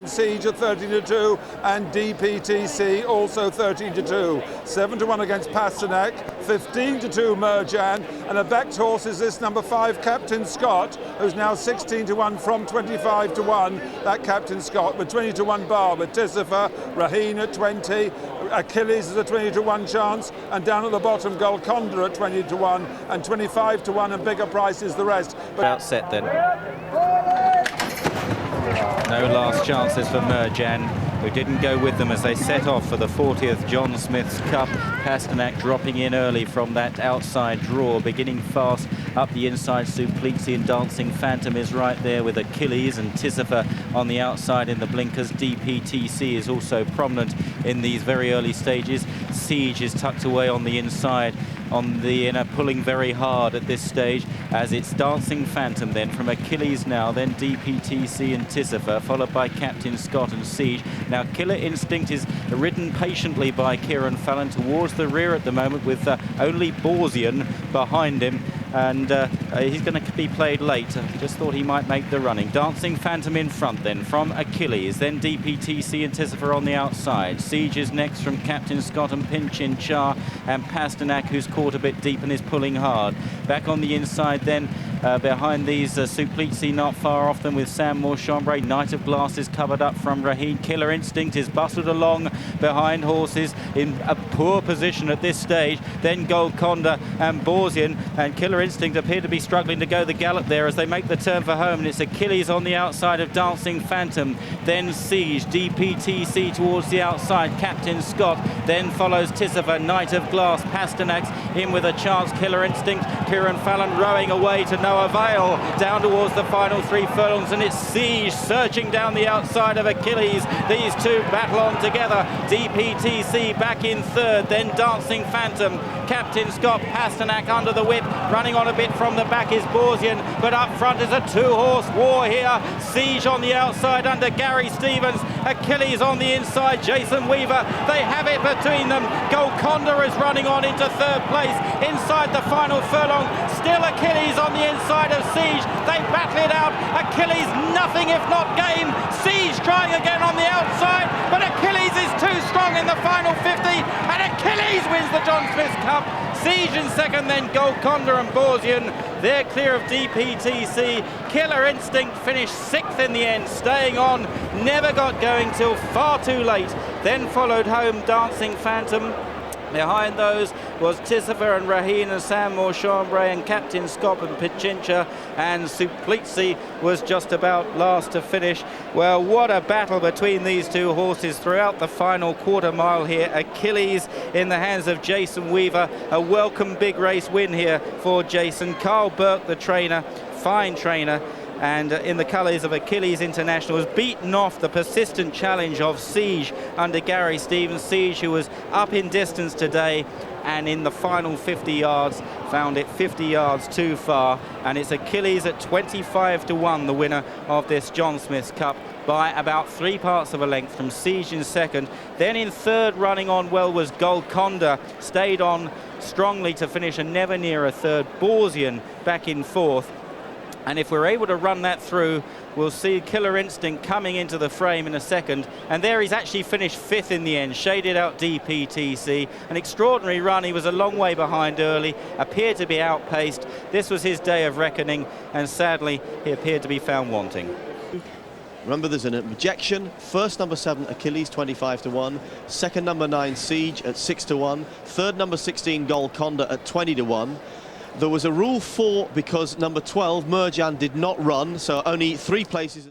Siege at 13-2 and DPTC also 13-2. 7-1 against Pasternak, 15-2 Merjan, and a backed horse is this number 5 Captain Scott, who's now 16-1 from 25-1. That Captain Scott with 20-1 bar with Tisifer, Raheen at 20, Achilles is a 20-1 chance, and down at the bottom Golconda at 20-1 and 25-1, and bigger prices the rest. But outset then. No last chances for Merjan, who didn't go with them as they set off for the 40th John Smith's Cup. Pasternak dropping in early from that outside draw, beginning fast up the inside. Supplizzi and Dancing Phantom is right there with Achilles, and Tisifer on the outside in the blinkers. DPTC is also prominent in these very early stages. Siege is tucked away on the inside on the inner, pulling very hard at this stage, as it's Dancing Phantom then from Achilles now, then DPTC and Tisifer, followed by Captain Scott and Siege. Now Killer Instinct is ridden patiently by Kieran Fallon towards the rear at the moment, with only Borzian behind him, and he's going to be played late. Just thought he might make the running. Dancing Phantom in front then from Achilles, then DPTC and Tisifer on the outside. Siege is next from Captain Scott and Pinchin Char, and Pasternak, who's caught a bit deep and is pulling hard. Back on the inside then, behind these Supplizzi not far off them with Sam Moore-Chambray. Knight of Glass is covered up from Raheen. Killer Instinct is bustled along behind horses in a poor position at this stage. Then Golconda and Borzian, and Killer Instinct appear to be struggling to go the gallop there as they make the turn for home, and it's Achilles on the outside of Dancing Phantom, then Siege, DPTC towards the outside, Captain Scott, then follows Tisifer, Knight of Glass, Pasternak's in with a chance, Killer Instinct, Kieran Fallon rowing away to no avail down towards the final 3 furlongs, and it's Siege surging down the outside of Achilles. These two battle on together. DPTC back in third, then Dancing Phantom, Captain Scott, Pasternak under the whip. Running on a bit from the back is Borzian, but up front is a 2-horse war here. Siege on the outside under Gary Stevens, Achilles on the inside, Jason Weaver. They have it between them. Golconda is running on into third place inside the final furlong. Still Achilles on the inside of Siege. They battle it out. Achilles nothing if not game. Siege trying again on the outside, but Achilles is too strong in the final 50, and Achilles wins the John Smith's Cup. Siege in second, then Golconda and Borzian. They're clear of DPTC. Killer Instinct finished 6th in the end, staying on, never got going till far too late. Then followed home Dancing Phantom. Behind those was Tisifer and Raheen and Sam Moore-Chambray and Captain Scott and Pichincha, and Supplizzi was just about last to finish. Well, what a battle between these two horses throughout the final quarter mile here. Achilles in the hands of Jason Weaver. A welcome big race win here for Jason. Carl Burke, the trainer, fine trainer, and in the colours of Achilles International, has beaten off the persistent challenge of Siege under Gary Stevens. Siege, who was up in distance today, and in the final 50 yards found it 50 yards too far, and it's Achilles at 25-1, the winner of this John Smith's Cup, by about 3 parts of a length from Siege in second. Then in third, running on well, was Golconda, stayed on strongly to finish, and never near a third. Borzian back in fourth. And if we're able to run that through, we'll see Killer Instinct coming into the frame in a second. And there he's actually finished 5th in the end, shaded out DPTC. An extraordinary run. He was a long way behind early, appeared to be outpaced. This was his day of reckoning, and sadly, he appeared to be found wanting. Remember, there's an objection. First number 7, Achilles, 25-1. Second number 9, Siege, at 6-1. Third number 16, Golconda, at 20-1. There was a rule 4 because number 12, Merjan, did not run, so only 3 places.